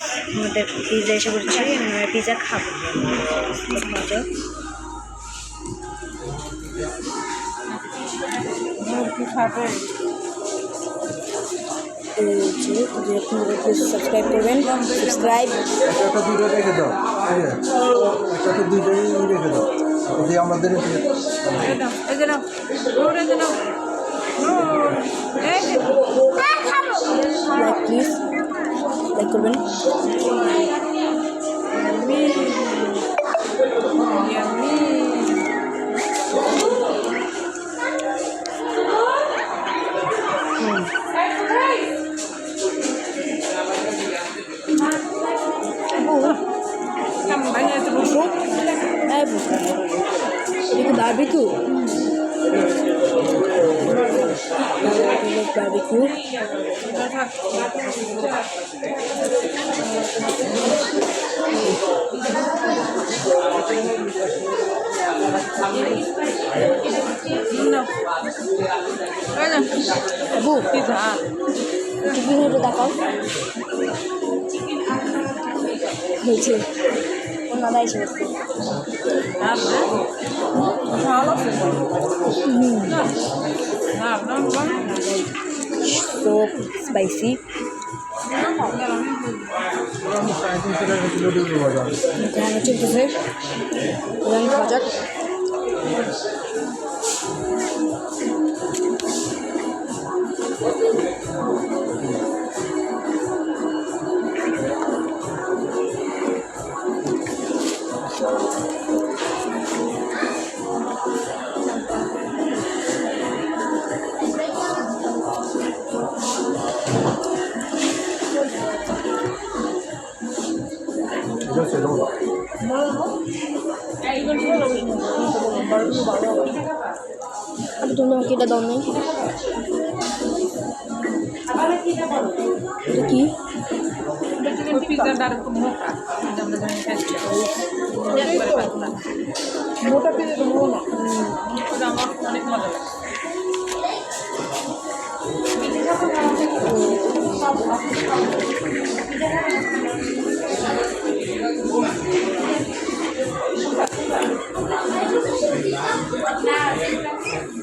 আমাদের পিৎজা এসে পড়ছে, আমরা পিৎজা খাবো। মজা সাবস্ক্রাইব করবেন, সাবস্ক্রাইব একটা দুটো রেখে দাও, একটা তো দুইটাই রেখে দাও যদি আমাদের লাইক প্লিজ লাইক করবেন। Itu barbecue. Barbecue. Bu, pizza. Chicken itu tak kau? Hei, ada isu. So spicy. Jangan cuci sih, jangan kocak. Apa tuh yang kita daun nih? Lagi? Pizza dari kemuka, mudah-mudahan kasih. Muka pizza itu mana? Sudah mau naik motor.